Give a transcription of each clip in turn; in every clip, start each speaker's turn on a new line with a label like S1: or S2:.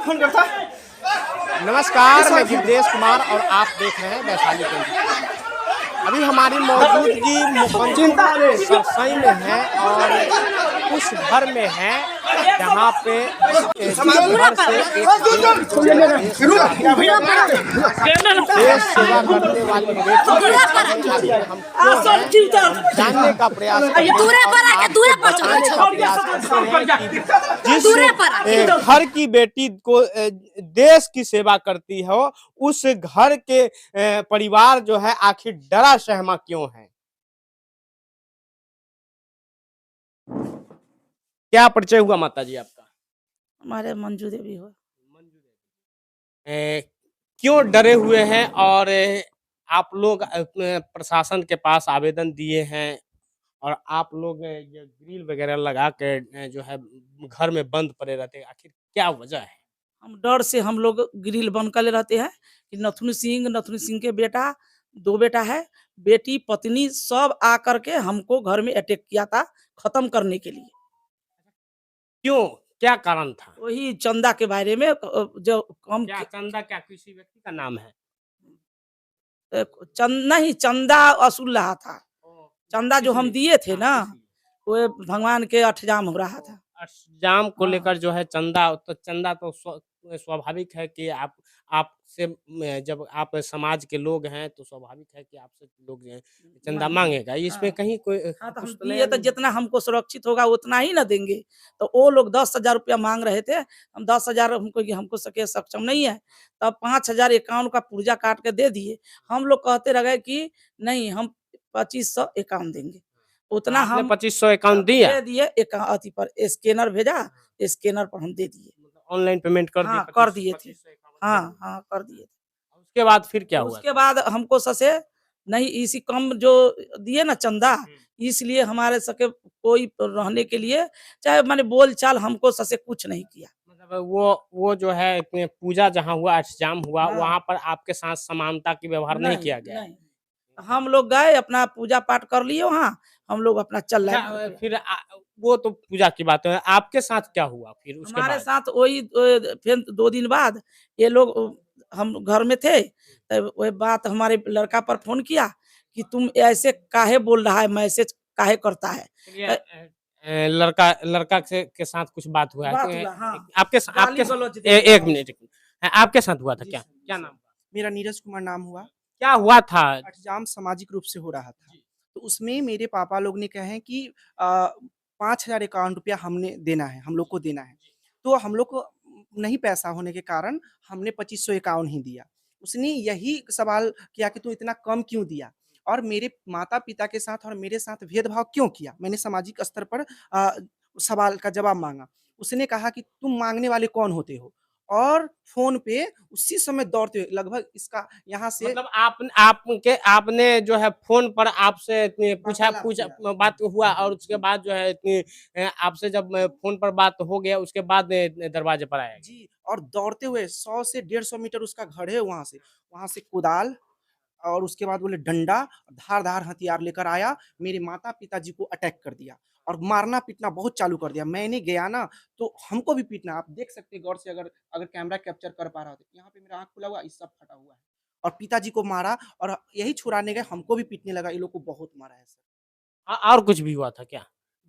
S1: Phone करता।
S2: नमस्कार, मैं गिरदेश कुमार और आप देख रहे हैं वैशाली टेलीविजन। अभी हमारी मौजूदगी मुखनपुर सरसई में है और उस घर में है जहाँ पे जिस घर से देश सेवा करने वाली बेटी हम जानने का प्रयास जिस घर की बेटी को देश की सेवा करती हो उस घर के परिवार जो है आखिर डरा सहमा क्यों है? क्या परिचय हुआ माता जी आपका?
S3: हमारे मंजू देवी हो।
S2: क्यों डरे हुए हैं और आप लोग प्रशासन के पास आवेदन दिए हैं और आप लोग ये ग्रिल वगैरह लगा के जो है घर में बंद पड़े रहते हैं, आखिर क्या वजह है?
S3: हम डर से हम लोग ग्रिल बंद कर रहते हैं कि नथुनी सिंह के बेटा 2 बेटा है, बेटी पत्नी सब आकर के हमको घर में अटैक किया था खत्म करने के लिए।
S2: क्यों, क्या कारण था?
S3: वही चंदा के बारे में जो कम
S2: क्या चंदा क्या किसी व्यक्ति का नाम है?
S3: नहीं चंदा वसूल रहा था। चंदा जो हम दिए थे ना वो भगवान के अठजाम हो रहा था।
S2: अष्टजाम को लेकर जो है चंदा तो स्वाभाविक है कि आपसे जब आप समाज के लोग हैं तो स्वाभाविक है कि आपसे लोग चंदा मांगेगा। इसमें कहीं कोई
S3: हाँ, तो हम
S2: कुछ तो
S3: दिए तो जितना हमको सुरक्षित होगा उतना ही ना देंगे। तो वो लोग 10,000 रुपया मांग रहे थे, हम 10,000 हमको सके सक्षम नहीं है, तब 5,000 एकाउंट का पुर्जा काट के दे दिए। हम लोग कहते रह गए कि नहीं हम 2500 एकाउंट देंगे, उतना
S2: आपने
S3: हम
S2: 2500 अकाउंट दिया?
S3: दे दिए। एक अथी पर स्कैनर भेजा, स्कैनर पर हम दे दिए।
S2: ऑनलाइन पेमेंट कर दी?
S3: हाँ, कर दिए थे। हाँ, हाँ, कर दिए थे।
S2: उसके बाद फिर क्या हुआ?
S3: उसके बाद हमको ससे नहीं इसी कम जो दिए ना चंदा, इसलिए हमारे सके कोई रहने के लिए चाहे माने बोल चाल हमको ससे कुछ नहीं किया।
S2: मतलब वो जो है इतने पूजा जहाँ हुआ अष्टजाम हुआ
S3: हाँ।
S2: वहाँ पर आपके साथ समानता की व्यवहार नहीं किया गया?
S3: नहीं। हम लोग गए अपना पूजा पाठ कर लिए वहाँ, हम लोग अपना चल रहे
S2: अच्छा,
S3: हैं।
S2: फिर वो तो पूजा की बात है, आपके साथ क्या हुआ फिर उसके
S3: हमारे
S2: बाद?
S3: साथ वही फिर 2 दिन बाद ये लोग हम घर में थे, तब वही बात हमारे लड़का पर फ़ोन किया कि तुम ऐसे काहे बोल रहा है, मैसेज काहे करता है?
S2: चलिए लड़का के साथ कुछ बात हुआ है?
S3: बात हुआ, हाँ।
S2: आपके
S3: गाली-गलौज
S2: एक मिनट आपके साथ हुआ था क्या? क्या नाम?
S1: मेरा नीरज कुमार नाम हुआ।
S2: क्या हुआ था?
S1: अठजाम सामाजिक रूप से हो रहा था। तो उसमें मेरे पापा लोग ने कहे कि 5,000 एकाउंट रुपया हमने देना है, हम लोग को देना है। तो हम लोग को नहीं पैसा होने के कारण हमने 2500 एकाउंट ही दिया। उसने यही सवाल किया कि तू इतना कम क्यों दिया? और मेरे माता-पिता के साथ और मेरे साथ भेदभाव क्यों किया? मैंने सामाजिक स्तर पर सवाल का जवाब माँगा। उसने कहा कि तुम माँगने वाले कौन होते हो? और फ़ोन पे उसी समय दौड़ते हुए लगभग इसका यहाँ से
S2: मतलब आपने जो है फ़ोन पर आपसे इतनी पूछा बात हुआ और उसके बाद जो है इतनी आपसे जब फ़ोन पर बात हो गया उसके बाद दरवाजे पर आया?
S1: जी, और दौड़ते हुए 100 से 150 मीटर उसका घर है वहाँ से कुदाल और उसके बाद बोले डंडा, धार-धार हथियार लेकर आया, मेरे माता-पिता जी को अटैक कर दिया और मारना-पीटना बहुत चालू कर दिया। मैंने गया ना, तो हमको भी पीटना आप देख सकते हैं गौर से अगर कैमरा कैप्चर कर पा रहा हो तो। यहाँ पे मेरा आँख खुला हुआ, ये सब फटा हुआ है और पिताजी को मारा और यही छुड़ाने गए, हमको भी पीटने लगा, ये लोग को बहुत मारा है सर।
S2: और कुछ भी हुआ था क्या?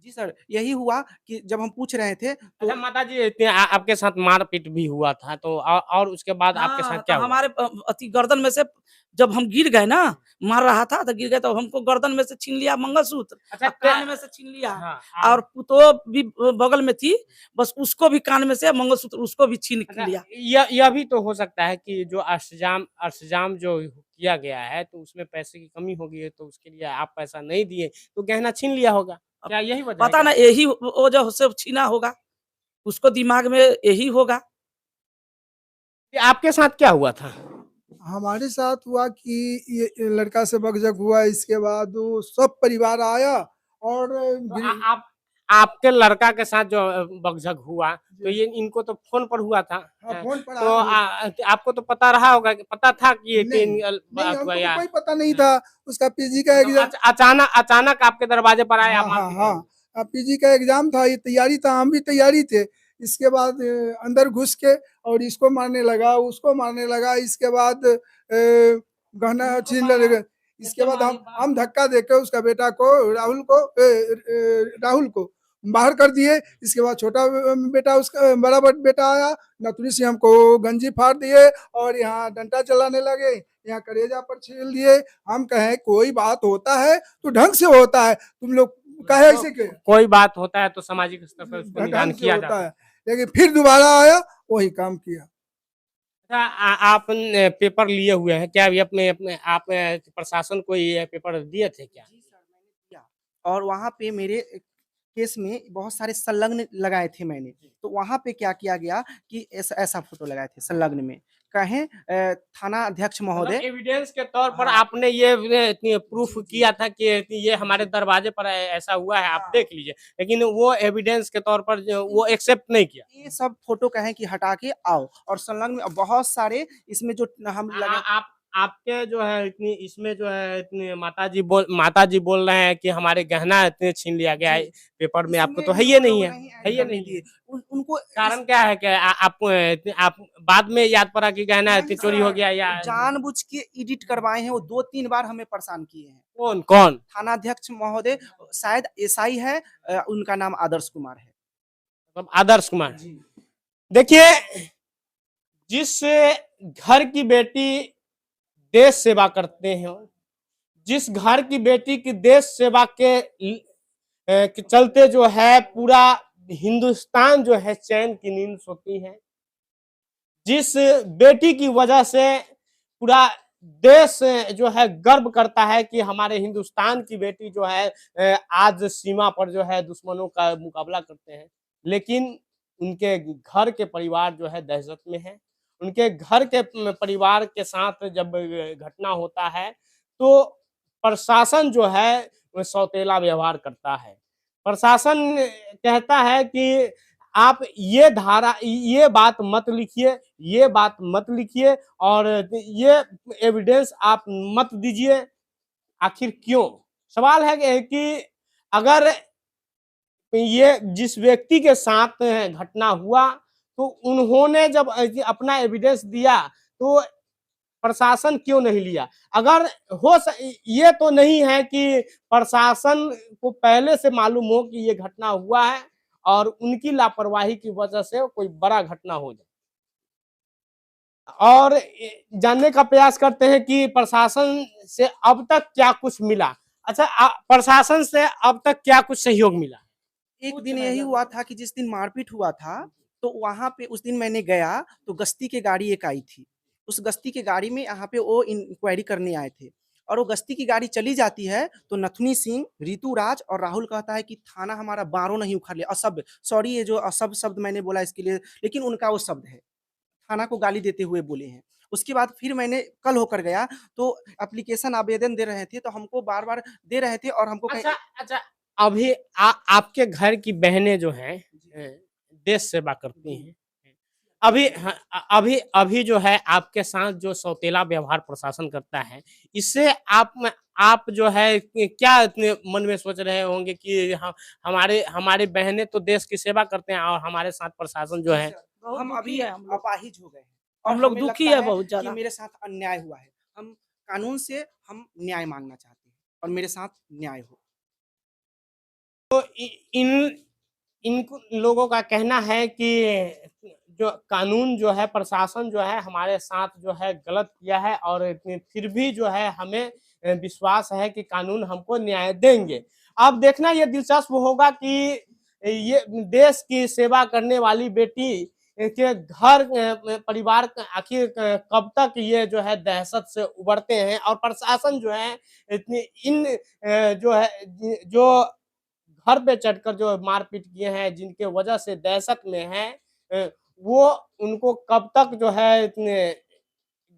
S1: जी सर, यही हुआ कि जब हम पूछ रहे थे तो
S2: अच्छा माताजी इतने आपके साथ मार-पीट भी हुआ था तो और उसके बाद आपके साथ
S3: हाँ, तो
S2: क्या हुआ?
S3: हमारे अति गर्दन में से जब हम गिर गए ना, मार रहा था तो गिर गए तो हमको गर्दन में से छीन लिया मंगलसूत्र
S2: अच्छा
S3: और कान में से छीन लिया।
S2: हाँ,
S3: और पुतोह भी बगल में थी, बस उसको भी कान में से मंगलसूत्र उसको भी छीन
S2: अच्छा
S3: लिया।
S2: यह भी तो हो सकता है कि जो अष्टजाम जो किया गया है तो उसमें पैसे की कमी हो गई है तो उसके लिए आप पैसा नहीं दिए तो गहना छीन लिया होगा। क्या यही वजह है
S3: पता
S2: क्या?
S3: ना यही वजह से छीना होगा, उसको दिमाग में यही होगा।
S2: कि आपके साथ क्या हुआ था?
S4: हमारे साथ हुआ कि ये लड़का से बकझक हुआ, इसके बाद वो सब परिवार आया और
S2: तो आप आपके लड़का के साथ जो बकझक हुआ तो ये इनको तो फ़ोन पर हुआ था।
S4: हाँ, फ़ोन पर
S2: तो आपको तो पता रहा होगा कि पता था कि ये
S4: नहीं,
S2: बात
S4: हमको
S2: हुआ
S4: तो
S2: या
S4: कोई पता नहीं था। उसका पीजी का एग्ज़ाम
S2: अचानक आपके दरवाजे पर आया
S4: हाँ, हाँ, हाँ। पीजी का एग्ज़ाम था, ये तैयारी था, हम भी तैयारी थे। इसके बाद अंदर घुस के और इसको मारने लगा, उसको मारने लगा। इसके बाद गहना छीन लेगा। इसके बाद हम धक्का देके उसका बेटा को राहुल को बाहर कर दिए। इसके बाद छोटा बेटा उसका बड़ा बेटा आया, नथुनी से हमको गंजी फाड़ दिए और यहाँ डंडा चलाने लगे, यहाँ कलेजा पर छील दिए। हम कहें कोई बात होता है तो ढंग से होता है, तुम लोग कहे ऐसे के
S2: कोई बात होता है तो सामाजिक स्तर पर उसको निदान
S4: ढंग से
S2: किया
S4: होता
S2: जाता है।
S4: है। लेकिन फिर दोबारा आया वही काम किया।
S2: अच्छा, आप पेपर लिए हुए हैं क्या? अभी अपने अपने आप प्रशासन को ये पेपर दिए थे क्या?
S1: जी सर, मैंने किया और वहाँ पे मेरे केस में बहुत सारे संलग्न लगाए थे मैंने। तो वहाँ पे क्या किया गया कि ऐसा ऐसा फ़ोटो लगाए थे संलग्न में। कहें थाना अध्यक्ष
S2: मतलब
S1: महोदय
S2: एविडेंस के तौर पर
S1: हाँ।
S2: आपने ये प्रूफ किया था कि ये हमारे दरवाजे पर ऐसा हुआ है, आप
S1: हाँ।
S2: देख लीजिए। लेकिन वो एविडेंस के तौर पर जो वो एक्सेप्ट नहीं किया।
S1: ये सब फ़ोटो कहें कि हटा के आओ और संलग्न में बहुत सारे इसमें जो हम लगा
S2: आप आपके जो है इतनी इसमें जो है इतनी माताजी बोल रहे हैं कि हमारे गहना इतने छीन लिया गया है।
S1: जी।
S2: पेपर में आपको
S1: इसमें
S2: तो है
S1: हम
S2: ये
S1: लोग
S2: नहीं है।
S1: नहीं ऐड
S2: है ये
S1: करने
S2: नहीं
S1: दिए।
S2: है।
S1: उनको
S2: कारण क्या है कि आप बाद में याद पड़ा कि गहना
S1: नहीं
S2: चोरी हो
S1: सर,
S2: गया या
S1: जानबूझ के एडिट करवाए हैं, वो 2-3 बार हमें परेशान किए हैं।
S2: कौन?
S1: थानाध्यक्ष महोदय शायद एसआई है उनका नाम आदर्श कुमार है।
S2: मतलब आदर्श कुमार।
S1: जी।
S2: देखिए, जिस घर की बेटी देश सेवा करते हो, जिस घर की बेटी की देश सेवा के चलते जो है पूरा हिंदुस्तान जो है चैन की नींद सोती है, जिस बेटी की वजह से पूरा देश जो है गर्व करता है कि हमारे हिंदुस्तान की बेटी जो है आज सीमा पर जो है दुश्मनों का मुकाबला करते हैं, लेकिन उनके घर के परिवार जो है दहशत में है। उनके घर के परिवार के साथ जब घटना होता है तो प्रशासन जो है वो सौतेला व्यवहार करता है। प्रशासन कहता है कि आप ये बात मत लिखिए, ये बात मत लिखिए और ये एविडेंस आप मत दीजिए। आखिर क्यों? सवाल है कि अगर ये जिस व्यक्ति के साथ घटना हुआ तो उन्होंने जब अपना एविडेंस दिया तो प्रशासन क्यों नहीं लिया? अगर ये तो नहीं है कि प्रशासन को पहले से मालूम हो कि ये घटना हुआ है और उनकी लापरवाही की वजह से कोई बड़ा घटना हो जाए और जानने का प्रयास करते हैं कि प्रशासन से अब तक क्या कुछ मिला। अच्छा, प्रशासन से अब तक क्या कुछ सहयोग मिला?
S1: एक दिन यही हुआ था कि जिस दिन मारपीट हुआ था, तो वहाँ पे उस दिन मैंने गया, तो गश्ती की गाड़ी एक आई थी। उस गश्ती की गाड़ी में यहाँ पे वो इंक्वायरी करने आए थे और वो गश्ती की गाड़ी चली जाती है, तो नथुनी सिंह, ऋतु राज और राहुल कहता है कि थाना हमारा बारों नहीं उखाड़ लिया। असभ्य, सॉरी ये जो असभ्य शब्द मैंने बोला इसके लिए, लेकिन उनका वो शब्द है। थाना को गाली देते हुए बोले हैं। उसके बाद फिर मैंने कल होकर गया, तो एप्लीकेशन आवेदन दे रहे थे, तो हमको बार-बार दे रहे थे और हमको कहीं
S2: अच्छा, अभी आपके घर की बहनें जो हैं देश सेवा करती हैं। अभी हाँ, अभी जो है आपके साथ जो सौतेला व्यवहार प्रशासन करता है, इससे आप जो है क्या इतने मन में सोच रहे होंगे कि हमारे हमारी बहनें तो देश की सेवा करते हैं और हमारे साथ प्रशासन जो है
S3: बहुत
S1: हम
S3: दुखी
S1: अभी
S3: है हम लोग।
S1: अपाहिज हो गए हैं
S3: हम लोग
S1: हमें
S3: दुखी
S1: लगता
S3: है बहुत
S1: कि
S3: ज़्यादा।
S1: मेरे साथ अन्याय हुआ है। हम कानून से हम न्याय माँगना चाहते हैं और मेरे साथ न्याय हो।
S2: इन इन लोगों का कहना है कि जो कानून जो है प्रशासन जो है हमारे साथ जो है गलत किया है और फिर भी जो है हमें विश्वास है कि कानून हमको न्याय देंगे। अब देखना ये दिलचस्प होगा कि ये देश की सेवा करने वाली बेटी के घर परिवार आखिर कब तक ये जो है दहशत से उबरते हैं और प्रशासन जो है इतनी जो है जो घर पे चढ़कर जो मारपीट किए हैं, जिनके वजह से दहशत में हैं वो उनको कब तक जो है इतने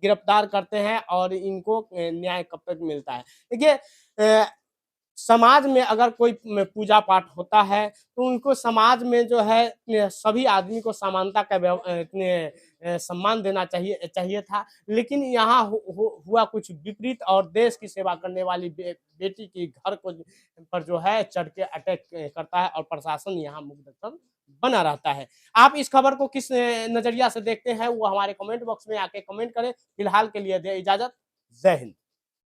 S2: गिरफ्तार करते हैं और इनको न्याय कब तक मिलता है। देखिए समाज में अगर कोई पूजा पाठ होता है, तो उनको समाज में जो है सभी आदमी को समानता का सम्मान देना चाहिए था। लेकिन यहाँ हुआ कुछ विपरीत और देश की सेवा करने वाली बेटी की घर को पर जो है चढ़ के अटैक करता है और प्रशासन यहाँ मुकदम बना रहता है। आप इस खबर को किस नजरिया से देखते हैं वो हमारे कमेंट बॉक्स में आके कमेंट करें। फिलहाल के लिए दे इजाजत। जय हिंद।